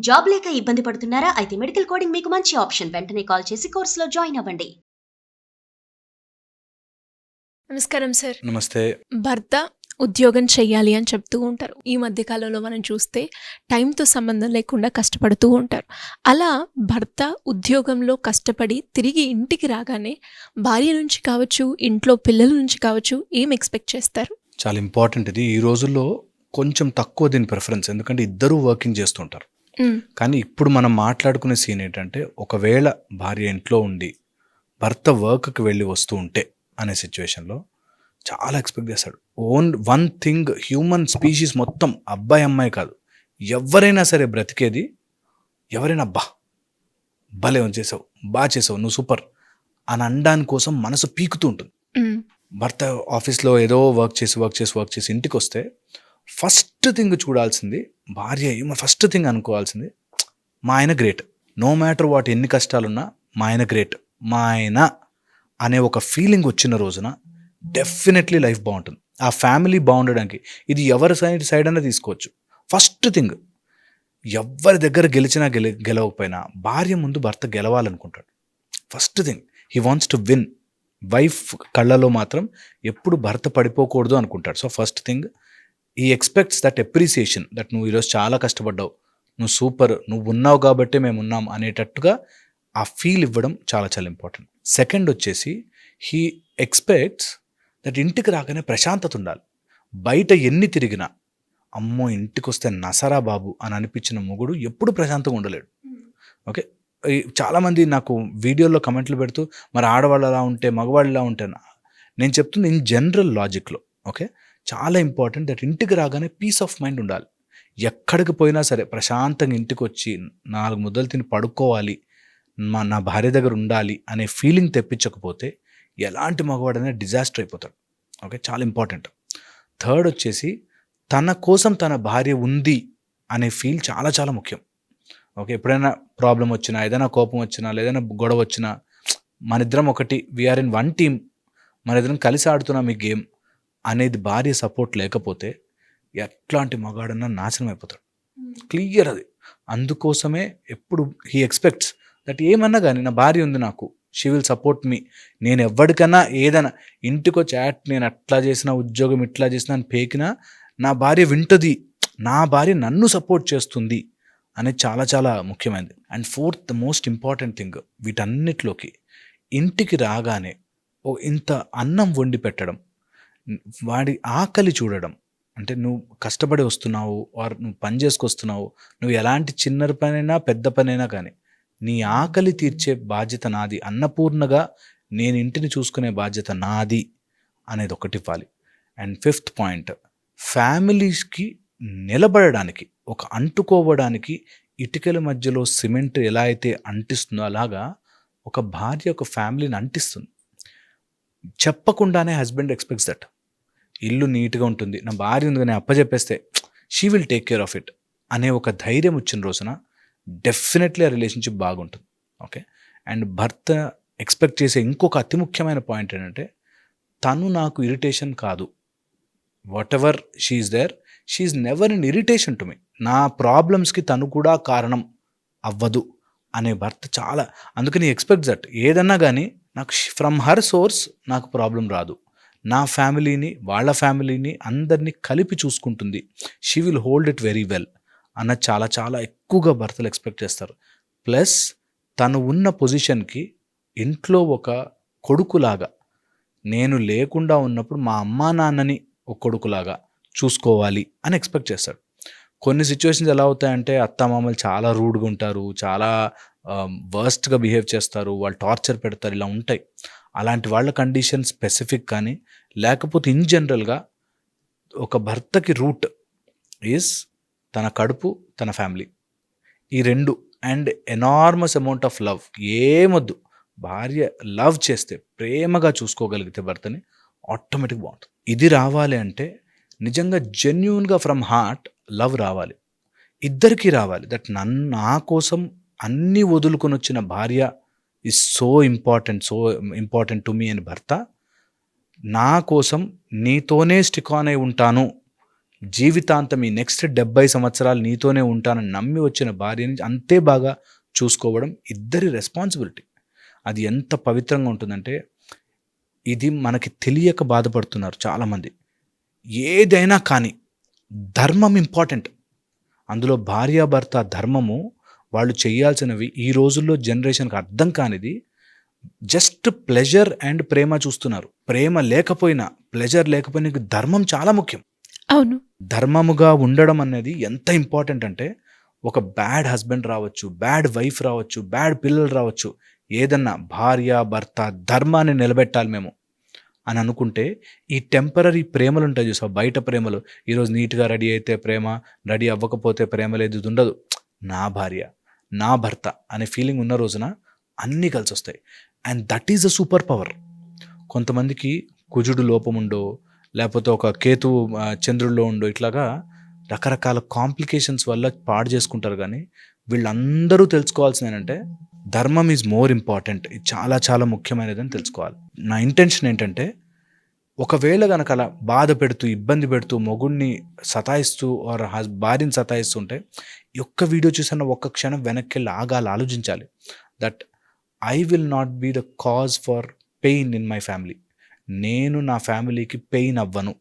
Job లేక ఇబ్బంది పడుతున్నారా? అయితే మెడికల్ కోడింగ్ మీకు మంచి ఆప్షన్. వెంటనే కాల్ చేసి కోర్సులో జాయిన్ అవ్వండి. నమస్కారం సార్. నమస్తే. భర్త ఉద్యోగం చెయ్యాలి అని చెప్తూ ఉంటారు. ఈ మధ్య కాలంలో మనం చూస్తే టైంతో సంబంధం లేకుండా కష్టపడుతూ ఉంటారు. అలా భర్త ఉద్యోగంలో కష్టపడి తిరిగి ఇంటికి రాగానే భార్య నుంచి కావచ్చు, ఇంట్లో పిల్లల నుంచి కావచ్చు ఏం ఎక్స్పెక్ట్ చేస్తారు? చాలా ఇంపార్టెంట్ ఇది. ఈ రోజుల్లో కొంచెం తక్కువ దీని ప్రిఫరెన్స్, ఎందుకంటే ఇద్దరూ వర్కింగ్ చేస్తుంటారు. కానీ ఇప్పుడు మనం మాట్లాడుకునే సీన్ ఏంటంటే, ఒకవేళ భార్య ఇంట్లో ఉండి భర్త వర్క్కి వెళ్ళి వస్తూ ఉంటే అనే సిచ్యువేషన్లో చాలా ఎక్స్పెక్ట్ చేస్తాడు. వన్ థింగ్, హ్యూమన్ స్పీషీస్ మొత్తం, అబ్బాయి అమ్మాయి కాదు, ఎవరైనా సరే బ్రతికేది, ఎవరైనా భలే చేసావు, బాగా చేసావు, నువ్వు సూపర్ అని అనడాని కోసం మనసు పీకుతూ ఉంటుంది. భర్త ఆఫీస్లో ఏదో వర్క్ చేసి ఇంటికి వస్తే ఫస్ట్ థింగ్ చూడాల్సింది భార్య, ఫస్ట్ థింగ్ అనుకోవాల్సింది మా ఆయన గ్రేట్. నో మ్యాటర్ వాట్, ఎన్ని కష్టాలున్నా మా ఆయన గ్రేట్, మా ఆయన అనే ఒక ఫీలింగ్ వచ్చిన రోజున డెఫినెట్లీ లైఫ్ బాగుంటుంది. ఆ ఫ్యామిలీ బాగుండడానికి ఇది ఎవరి సైడ్ అయినా తీసుకోవచ్చు. ఫస్ట్ థింగ్, ఎవరి దగ్గర గెలిచినా గెలవకపోయినా భార్య ముందు భర్త గెలవాలనుకుంటాడు. First thing, he wants to win. Wife కళ్ళలో మాత్రం ఎప్పుడు భర్త పడిపోకూడదు అనుకుంటాడు. So first thing, he expects that appreciation, that నువ్వు ఈరోజు చాలా కష్టపడ్డావు, నువ్వు సూపర్, నువ్వు ఉన్నావు కాబట్టి మేము ఉన్నాం అనేటట్టుగా ఆ ఫీల్ ఇవ్వడం చాలా చాలా ఇంపార్టెంట్. సెకండ్ వచ్చేసి, హీ ఎక్స్పెక్ట్స్ దట్ ఇంటికి రాగానే ప్రశాంతత ఉండాలి. బయట ఎన్ని తిరిగినా అమ్మో ఇంటికి వస్తే నసరా బాబు అని అనిపించిన మొగుడు ఎప్పుడు ప్రశాంతంగా ఉండలేడు. ఓకే, చాలామంది నాకు వీడియోలో కమెంట్లు పెడుతూ మరి ఆడవాళ్ళు అలా ఉంటే మగవాళ్ళు ఇలా ఉంటే, నేను చెప్తుంది ఇన్ జనరల్ లాజిక్లో. ఓకే, చాలా ఇంపార్టెంట్ దట్ ఇంటికి రాగానే పీస్ ఆఫ్ మైండ్ ఉండాలి. ఎక్కడికి పోయినా సరే ప్రశాంతంగా ఇంటికి వచ్చి 4 ముద్దలు తిని పడుకోవాలి, నా భార్య దగ్గర ఉండాలి అనే ఫీలింగ్ తెప్పించకపోతే ఎలాంటి మగవాడైనా డిజాస్టర్ అయిపోతాడు. ఓకే, చాలా ఇంపార్టెంట్. థర్డ్ వచ్చేసి, తన కోసం తన భార్య ఉంది అనే ఫీల్ చాలా చాలా ముఖ్యం. ఓకే, ఎప్పుడైనా ప్రాబ్లం వచ్చినా, ఏదైనా కోపం వచ్చినా, లేదైనా గొడవ వచ్చినా, మనిద్దరం ఒకటి, వీఆర్ ఇన్ వన్ టీమ్, మనిద్దరం కలిసి ఆడుతున్నాం ఈ గేమ్ అనేది భార్య సపోర్ట్ లేకపోతే ఎట్లాంటి మగాడన్నా నాశనం అయిపోతాడు. క్లియర్ అది. అందుకోసమే ఎప్పుడు హీ ఎక్స్పెక్ట్స్ దట్ ఏమన్నా కానీ నా భార్య ఉంది నాకు, షీ విల్ సపోర్ట్ మీ. నేను ఎవరికన్నా ఏదైనా ఇంటికి వచ్చి నేను అట్లా చేసిన, ఉద్యోగం ఇట్లా చేసిన అని పేకినా నా భార్య వింటుంది, నా భార్య నన్ను సపోర్ట్ చేస్తుంది అనేది చాలా చాలా ముఖ్యమైనది. And fourth, the most important thing వీటన్నిటిలోకి, ఇంటికి రాగానే ఇంత అన్నం వండి పెట్టడం, వాడి ఆకలి చూడడం. అంటే నువ్వు కష్టపడి వస్తున్నావు, ఆర్ నువ్వు పని చేసుకొస్తున్నావు, నువ్వు ఎలాంటి చిన్న పనైనా పెద్ద పనైనా కానీ నీ ఆకలి తీర్చే బాధ్యత నాది, అన్నపూర్ణగా నేను ఇంటిని చూసుకునే బాధ్యత నాది అనేది ఒకటి ఇవ్వాలి. అండ్ ఫిఫ్త్ పాయింట్, ఫ్యామిలీస్కి నిలబడడానికి, ఒక అంటుకోవడానికి ఇటుకల మధ్యలో సిమెంట్ ఎలా అయితే అంటిస్తుందో అలాగా ఒక భార్య ఒక ఫ్యామిలీని అంటిస్తుంది. చెప్పకుండానే హస్బెండ్ ఎక్స్పెక్ట్స్ దట్ ఇల్లు నీట్గా ఉంటుంది, నా భార్య ఉంది కానీ అప్పచెప్పేస్తే she will take care of it అనే ఒక ధైర్యం వచ్చిన రోజున డెఫినెట్లీ ఆ రిలేషన్షిప్ బాగుంటుంది. ఓకే, అండ్ భర్త ఎక్స్పెక్ట్ చేసే ఇంకొక అతి ముఖ్యమైన పాయింట్ ఏంటంటే, తను నాకు ఇరిటేషన్ కాదు, whatever she's there, she's never in irritation to me, నా ప్రాబ్లమ్స్కి తను కూడా కారణం అవ్వదు అనే భర్త చాలా. అందుకని ఎక్స్పెక్ట్ దట్ ఏదన్నా కానీ నాకు ఫ్రమ్ హర్ సోర్స్ నాకు ప్రాబ్లం రాదు, నా ఫ్యామిలీని వాళ్ళ ఫ్యామిలీని అందరినీ కలిపి చూసుకుంటుంది, she will hold it very well అన్న చాలా చాలా ఎక్కువగా భర్తలు ఎక్స్పెక్ట్ చేస్తారు. ప్లస్ తను ఉన్న పొజిషన్కి ఇంట్లో ఒక కొడుకులాగా, నేను లేకుండా ఉన్నప్పుడు మా అమ్మా నాన్నని ఒక కొడుకులాగా చూసుకోవాలి అని ఎక్స్పెక్ట్ చేస్తాడు. కొన్ని సిచ్యువేషన్స్ ఎలా అవుతాయంటే, అత్తమామలు చాలా రూడ్గా ఉంటారు, చాలా వర్స్ట్గా బిహేవ్ చేస్తారు, వాళ్ళు టార్చర్ పెడతారు, ఇలా ఉంటాయి. అలాంటి వాళ్ళ కండిషన్ స్పెసిఫిక్ కానీ, లేకపోతే ఇన్ జనరల్గా ఒక భర్తకి రూట్ ఈజ్ తన కడుపు, తన ఫ్యామిలీ, ఈ రెండు. And enormous amount of love. ఏమొద్దు, భార్య లవ్ చేస్తే, ప్రేమగా చూసుకోగలిగితే భర్తని, ఆటోమేటిక్ బాగుంటుంది. ఇది రావాలి అంటే నిజంగా జెన్యూన్గా ఫ్రమ్ హార్ట్ లవ్ రావాలి, ఇద్దరికీ రావాలి. దట్ నా కోసం అన్నీ వదులుకొని వచ్చిన భార్య is so important to me అని భర్త, నా కోసం నీతోనే స్టిక్ ఆన్ అయి ఉంటాను, జీవితాంతం ఈ నెక్స్ట్ 70 సంవత్సరాలు నీతోనే ఉంటానని నమ్మి వచ్చిన భార్యని అంతే బాగా చూసుకోవడం ఇద్దరి రెస్పాన్సిబిలిటీ. అది ఎంత పవిత్రంగా ఉంటుందంటే, ఇది మనకి తెలియక బాధపడుతున్నారు చాలామంది. ఏదైనా కానీ ధర్మం ఇంపార్టెంట్. అందులో భార్యాభర్త ధర్మము వాళ్ళు చేయాల్సినవి ఈ రోజుల్లో జనరేషన్కి అర్థం కానిది. జస్ట్ ప్లెజర్ అండ్ ప్రేమ చూస్తున్నారు. ప్రేమ లేకపోయినా, ప్లెజర్ లేకపోయినా నీకు ధర్మం చాలా ముఖ్యం. అవును. ధర్మముగా ఉండడం అనేది ఎంత ఇంపార్టెంట్ అంటే, ఒక బ్యాడ్ హస్బెండ్ రావచ్చు, బ్యాడ్ వైఫ్ రావచ్చు, బ్యాడ్ పిల్లలు రావచ్చు, ఏదన్నా భార్య భర్త ధర్మాన్ని నిలబెట్టాలి మేము అని అనుకుంటే, ఈ టెంపరీ ప్రేమలు ఉంటాయి చూసావు, బయట ప్రేమలు, ఈరోజు నీట్గా రెడీ అయితే ప్రేమ, రెడీ అవ్వకపోతే ప్రేమ లేదు, ఇది ఉండదు. నా భార్య, నా భర్త అనే ఫీలింగ్ ఉన్న రోజున అన్నీ కలిసి వస్తాయి. And that is a super power. కొంతమందికి కుజుడు లోపం ఉండో, లేకపోతే ఒక కేతు చంద్రుల్లో ఉండో, ఇట్లాగా రకరకాల కాంప్లికేషన్స్ వల్ల పాడు చేసుకుంటారు. కానీ వీళ్ళందరూ తెలుసుకోవాల్సింది ఏంటంటే, ధర్మం ఈజ్ మోర్ ఇంపార్టెంట్. ఇది చాలా చాలా ముఖ్యమైనదని తెలుసుకోవాలి. నా ఇంటెన్షన్ ఏంటంటే, ఒకవేళ కనుక అలా బాధ పెడుతూ, ఇబ్బంది పెడుతూ, మొగుడిని సతాయిస్తూ ఆర్ భార్యని సతాయిస్తుంటే, ఈ ఒక్క వీడియో చూసిన ఒక్క క్షణం వెనక్కి వెళ్ళి ఆలోచించాలి. That I will not be the cause for pain in my family. నేను నా ఫ్యామిలీకి పెయిన్ అవ్వను,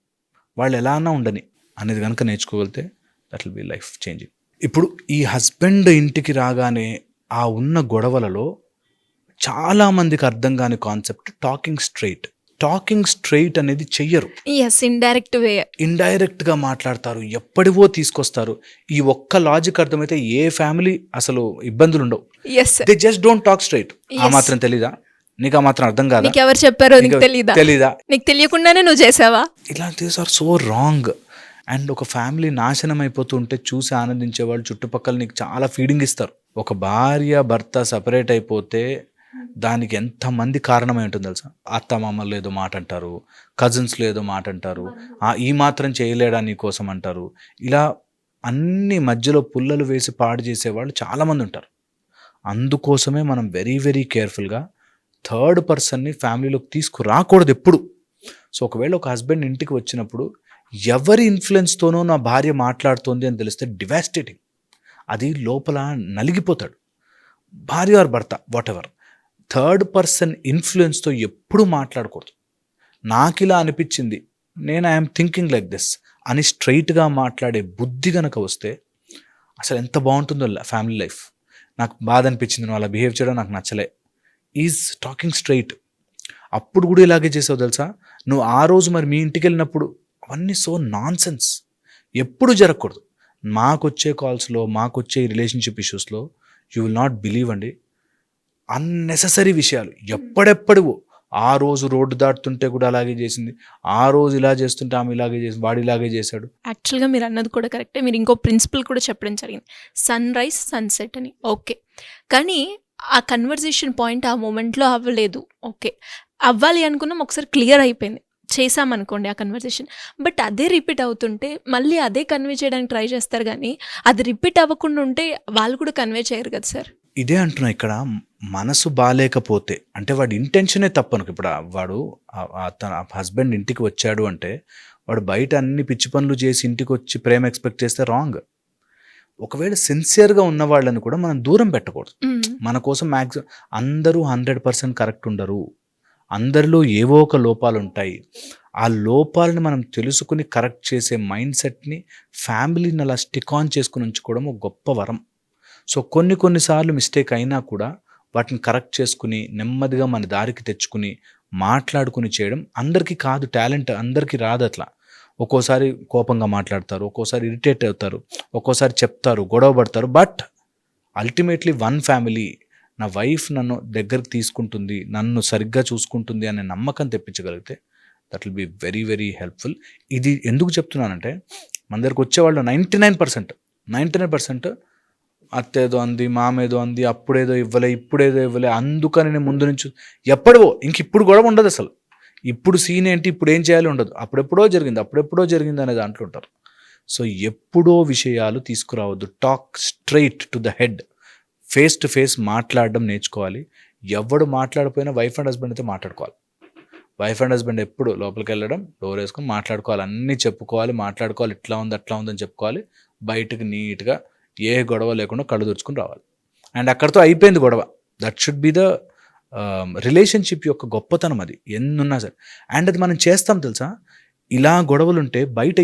వాళ్ళు ఎలా అన్నా ఉండని అనేది కనుక నేర్చుకోగలిగితే that will be life changing. ఇప్పుడు ఈ హస్బెండ్ ఇంటికి రాగానే ఆ ఉన్న గొడవలలో చాలామందికి అర్థం కాని concept talking straight. Talking straight అనేది చెయ్యరు. ఇండైరెక్ట్గా మాట్లాడతారు, ఎప్పటివో తీసుకొస్తారు. ఈ ఒక్క లాజిక్ అర్థమైతే ఏ ఫ్యామిలీ అసలు ఇబ్బందులు ఉండవు. They just don't talk straight. ఆ మాత్రం తెలీదా నీకు? ఆ మాత్రం అర్థం కాదా? ఎవరు చెప్పారో తెలీదా? నీకు తెలియకుండానే నువ్వు చేసావా? ఇలాంటివి ఆర్ సో రాంగ్. అండ్ ఒక ఫ్యామిలీ నాశనం అయిపోతూ ఉంటే చూసి ఆనందించే వాళ్ళు చుట్టుపక్కల నీకు చాలా ఫీడింగ్ ఇస్తారు. ఒక భార్య భర్త సపరేట్ అయిపోతే దానికి ఎంతమంది కారణమై ఉంటుంది తెలుసా? అత్త మామలు ఏదో మాట అంటారు, కజిన్స్లో ఏదో మాట అంటారు, ఈ మాత్రం చేయలేడా నీ కోసం అంటారు. ఇలా అన్ని మధ్యలో పుల్లలు వేసి పాడు చేసేవాళ్ళు చాలామంది ఉంటారు. అందుకోసమే మనం వెరీ వెరీ కేర్ఫుల్గా థర్డ్ పర్సన్ని ఫ్యామిలీలోకి తీసుకురాకూడదు ఎప్పుడు. సో ఒకవేళ ఒక హస్బెండ్ ఇంటికి వచ్చినప్పుడు ఎవరి ఇన్ఫ్లుయెన్స్తోనో నా భార్య మాట్లాడుతోంది అని తెలిస్తే డివాస్టేటింగ్. అది లోపల నలిగిపోతాడు. భార్య ఆర్ భర్త వాట్ ఎవర్, థర్డ్ పర్సన్ ఇన్ఫ్లుయెన్స్తో ఎప్పుడు మాట్లాడకూడదు. నాకు ఇలా అనిపించింది, నేను ఐఎమ్ థింకింగ్ లైక్ దిస్ అని స్ట్రైట్గా మాట్లాడే బుద్ధి కనుక వస్తే అసలు ఎంత బాగుంటుందో ఫ్యామిలీ లైఫ్. నాకు బాధ అనిపించింది, నువ్వు అలా బిహేవ్ చేయడం నాకు నచ్చలే, ఈజ్ టాకింగ్ స్ట్రైట్. అప్పుడు కూడా ఇలాగే చేసావు తెలుసా నువ్వు. ఆ రోజు మరి మీ ఇంటికి వెళ్ళినప్పుడు అవన్నీ సో నాన్ సెన్స్. ఎప్పుడు జరగకూడదు. మాకొచ్చే కాల్స్లో, మాకొచ్చే రిలేషన్షిప్ ఇష్యూస్లో యూ విల్ నాట్ బిలీవ్ అండి, అన్నెసెసరీ విషయాలు ఎప్పుడెప్పుడువో. ఆ రోజు రోడ్డు దాటుతుంటే కూడా అలాగే చేసింది, ఆ రోజు ఇలా చేస్తుంటే ఆమె ఇలాగే చేసింది, వాడు ఇలాగే చేశాడు. యాక్చువల్గా మీరు అన్నది కూడా కరెక్టే. మీరు ఇంకో ప్రిన్సిపల్ కూడా చెప్పడం జరిగింది, సన్ రైజ్ సన్సెట్ అని. ఓకే, కానీ ఆ కన్వర్జేషన్ పాయింట్ ఆ మూమెంట్లో అవ్వలేదు. ఓకే, అవ్వాలి అనుకున్నాం, ఒకసారి క్లియర్ అయిపోయింది, చేసామనుకోండి ఆ కన్వర్జేషన్. బట్ అదే రిపీట్ అవుతుంటే మళ్ళీ అదే కన్వే చేయడానికి ట్రై చేస్తారు, కానీ అది రిపీట్ అవ్వకుండా ఉంటే వాళ్ళు కూడా కన్వే చేయరు కదా సార్. ఇదే అంటున్నా, ఇక్కడ మనసు బాగాలేకపోతే అంటే వాడి ఇంటెన్షనే తప్పను. ఇప్పుడు వాడు తన హస్బెండ్ ఇంటికి వచ్చాడు అంటే వాడు బయట అన్ని పిచ్చి పనులు చేసి ఇంటికి వచ్చి ప్రేమ ఎక్స్పెక్ట్ చేస్తే రాంగ్. ఒకవేళ సిన్సియర్గా ఉన్న వాళ్ళని కూడా మనం దూరం పెట్టకూడదు. మన కోసం మ్యాక్సిమం అందరూ 100% కరెక్ట్ ఉండరు, అందరిలో ఏవో ఒక లోపాలు ఉంటాయి. ఆ లోపాలను మనం తెలుసుకుని కరెక్ట్ చేసే మైండ్ సెట్ని ఫ్యామిలీని అలా స్టిక్ ఆన్ చేసుకుని ఉంచుకోవడం ఒక గొప్ప వరం. సో కొన్నిసార్లు మిస్టేక్ అయినా కూడా వాటిని కరెక్ట్ చేసుకుని నెమ్మదిగా మన దారికి తెచ్చుకుని మాట్లాడుకుని చేయడం అందరికీ కాదు, టాలెంట్ అందరికీ రాదు. అట్లా ఒక్కోసారి కోపంగా మాట్లాడతారు, ఒక్కోసారి ఇరిటేట్ అవుతారు, ఒక్కోసారి చెప్తారు, గొడవ పడతారు. బట్ అల్టిమేట్లీ వన్ ఫ్యామిలీ, నా వైఫ్ నన్ను దగ్గరికి తీసుకుంటుంది, నన్ను సరిగ్గా చూసుకుంటుంది అనే నమ్మకం తెప్పించగలిగితే that will be very very helpful. ఇది ఎందుకు చెప్తున్నానంటే, మన దగ్గరకు వచ్చేవాళ్ళు 99% అత్తేదో అంది, మామేదో అంది, అప్పుడేదో ఇవ్వలే, ఇప్పుడేదో ఇవ్వలే, అందుకని నేను ముందు నుంచి ఎప్పుడో, ఇప్పుడు గొడవ ఉండదు అసలు. ఇప్పుడు సీన్ ఏంటి, ఇప్పుడు ఏం చేయాలి ఉండదు, అప్పుడెప్పుడో జరిగింది అనే దాంట్లో ఉంటారు. సో ఎప్పుడో విషయాలు తీసుకురావద్దు. Talk straight to the head, face to face మాట్లాడడం నేర్చుకోవాలి. ఎవడు మాట్లాడిపోయినా వైఫ్ అండ్ హస్బెండ్ అయితే మాట్లాడుకోవాలి. వైఫ్ అండ్ హస్బెండ్ ఎప్పుడు లోపలికి వెళ్ళడం, డోర్ వేసుకొని మాట్లాడుకోవాలి, అన్నీ చెప్పుకోవాలి, మాట్లాడుకోవాలి, ఇట్లా ఉంది అట్లా ఉందని చెప్పుకోవాలి, బయటకు నీట్గా ఏ గొడవ లేకుండా కళ్ళు తుడుచుకుని రావాలి. అండ్ అక్కడితో అయిపోయింది గొడవ. That should be the relationship యొక్క గొప్పతనం. అది ఎన్నున్నా సరే. అండ్ అది మనం చేస్తాం తెలుసా, ఇలా గొడవలు ఉంటే బయట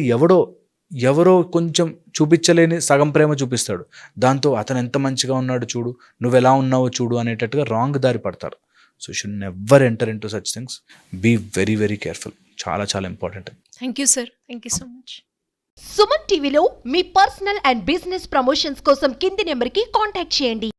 ఎవరో కొంచెం చూపించలేని సగం ప్రేమ చూపిస్తాడు, దాంతో అతను ఎంత మంచిగా ఉన్నాడు చూడు, నువ్వు ఎలా ఉన్నావో చూడు అనేటట్టుగా రాంగ్ దారి పడతారు. So should never enter into such things. Be very very careful. చాలా చాలా important. Thank you sir, thank you so much. Suman టీవీలో మీ పర్సనల్ అండ్ బిజినెస్ ప్రమోషన్స్ కోసం కింది నెంబర్కి కాంటాక్ట్ చేయండి.